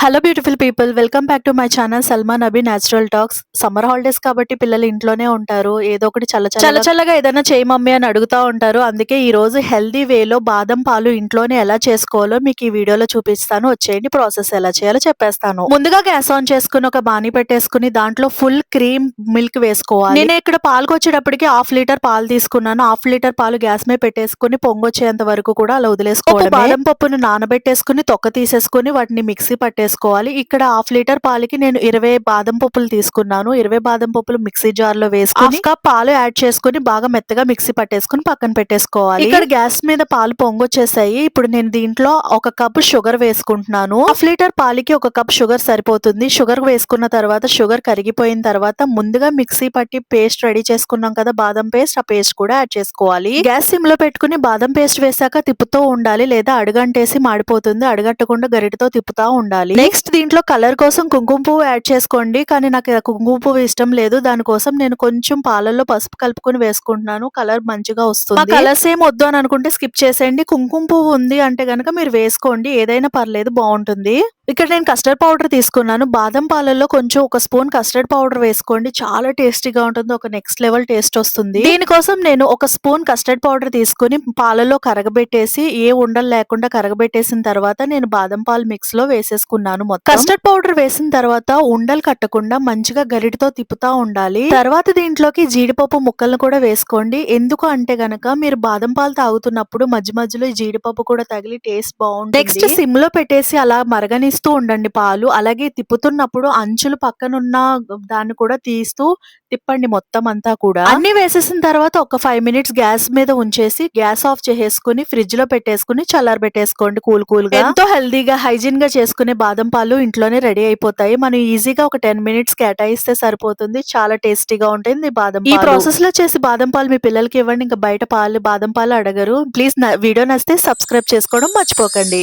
Hello beautiful people, welcome back to my channel Salma Nabi natural talks. Summer holidays కాబట్టి పిల్లలు ఇంట్లోనే ఉంటారు. ఏదో ఒకటి చల్లగా ఏదైనా చేయి మమ్మీ అని అడుగుతా ఉంటారు. అందుకే ఈ రోజు హెల్దీ వేలో బాదం పాలు ఇంట్లోనే ఎలా చేసుకోవాలో మీకు ఈ వీడియోలో చూపిస్తాను. వచ్చేయండి, ప్రాసెస్ ఎలా చేయాలో చెప్పేస్తాను. ముందుగా గ్యాస్ ఆన్ చేసుకుని ఒక బాణీ పెట్టేసుకుని దాంట్లో ఫుల్ క్రీమ్ మిల్క్ వేసుకోవాలి. నేను ఇక్కడ పాలకు వచ్చేటప్పటికి 1/2 లీటర్ పాలు తీసుకున్నాను. 1/2 లీటర్ పాలు గ్యాస్ మీద పెట్టేసుకుని పొంగొచ్చేంత వరకు కూడా అలా వదిలేసుకోవాలి. బాదం పప్పును నానబెట్టేసుకుని తొక్క తీసేసుకుని వాటిని మిక్సీ పట్టేసుకోవాలి. ఇక్కడ 1/2 లీటర్ పాలకి నేను 20 బాదం పప్పులు తీసుకున్నాను. 20 బాదం పప్పులు మిక్సీ జార్ లో వేసుకుని 1/2 కప్ పాలు యాడ్ చేసుకుని బాగా మెత్తగా మిక్సీ పట్టేసుకుని పక్కన పెట్టేసుకోవాలి. ఇక్కడ గ్యాస్ మీద పాలు పొంగొచ్చేసాయి. ఇప్పుడు నేను దీంట్లో 1 కప్ షుగర్ వేసుకుంటున్నాను. 1/2 లీటర్ పాలకి 1 కప్ షుగర్ సరిపోతుంది. షుగర్ వేసుకున్న తర్వాత షుగర్ కరిగిపోయిన తర్వాత ముందుగా మిక్సీ పట్టి పేస్ట్ రెడీ చేసుకున్నాం కదా, బాదం పేస్ట్, ఆ పేస్ట్ కూడా యాడ్ చేసుకోవాలి. గ్యాస్ సిమ్ లో పెట్టుకుని బాదం పేస్ట్ వేసాక తిప్పుతూ ఉండాలి, లేదా అడుగంటేసి మాడిపోతుంది. అడుగట్టకుండా గరిటతో తిప్పుతా ఉండాలి. నెక్స్ట్ దీంట్లో కలర్ కోసం కుంకుమ పువ్వు యాడ్ చేసుకోండి, కానీ నాకు కుంకుమ పువ్వు ఇష్టం లేదు. దానికోసం నేను కొంచెం పాలల్లో పసుపు కలుపుకొని వేసుకుంటున్నాను. కలర్ మంచిగా వస్తుంది. కలర్స్ ఏం వద్దు అని అనుకుంటే స్కిప్ చేసేయండి. కుంకుమ పువ్వు ఉంది అంటే గనక మీరు వేసుకోండి, ఏదైనా పర్లేదు, బాగుంటుంది. ఇక్కడ నేను కస్టర్డ్ పౌడర్ తీసుకున్నాను. బాదం పాలల్లో కొంచెం 1 స్పూన్ కస్టర్డ్ పౌడర్ వేసుకోండి, చాలా టేస్టీగా ఉంటుంది. ఒక నెక్స్ట్ లెవెల్ టేస్ట్ వస్తుంది. దీనికోసం నేను 1 స్పూన్ కస్టర్డ్ పౌడర్ తీసుకుని పాలలో కరగబెట్టేసి ఏ ఉండలు లేకుండా కరగబెట్టేసిన తర్వాత నేను బాదం పాలు మిక్స్ లో వేసేసుకున్నాను. మొత్తం కస్టర్డ్ పౌడర్ వేసిన తర్వాత ఉండలు కట్టకుండా మంచిగా గరిటతో తిప్పుతా ఉండాలి. తర్వాత దీంట్లోకి జీడిపప్పు ముక్కలను కూడా వేసుకోండి. ఎందుకు అంటే గనక మీరు బాదం పాలు తాగుతున్నప్పుడు మధ్య మధ్యలో ఈ జీడిపప్పు కూడా తగిలి టేస్ట్ బాగుంటుంది. నెక్స్ట్ సిమ్ లో పెట్టేసి అలా మరగనిస్తూ ఉండండి పాలు. అలాగే తిప్పుతున్నప్పుడు అంచులు పక్కనున్న దాన్ని కూడా తీస్తూ తిప్పండి మొత్తం అంతా కూడా. అన్ని వేసేసిన తర్వాత ఒక 5 మినిట్స్ గ్యాస్ మీద ఉంచేసి గ్యాస్ ఆఫ్ చేసేసుకుని ఫ్రిడ్జ్ లో పెట్టేసుకుని చల్లారబెట్టేసుకోండి కూల్ గా. ఎంతో హెల్దీగా హైజీన్ గా చేసుకునే బాదం పాలు ఇంట్లోనే రెడీ అయిపోతాయి. మనం ఈజీగా ఒక 10 మినిట్స్ కేటాయిస్తే సరిపోతుంది. చాలా టేస్టీగా ఉంటుంది బాదం పాలు. ఈ ప్రాసెస్ లో చేసి బాదం పాలు మీ పిల్లలకి ఇవ్వండి, ఇంకా బయట బాదం పాలు అడగరు. ప్లీజ్ వీడియో నచ్చితే సబ్స్క్రైబ్ చేసుకోవడం మర్చిపోకండి.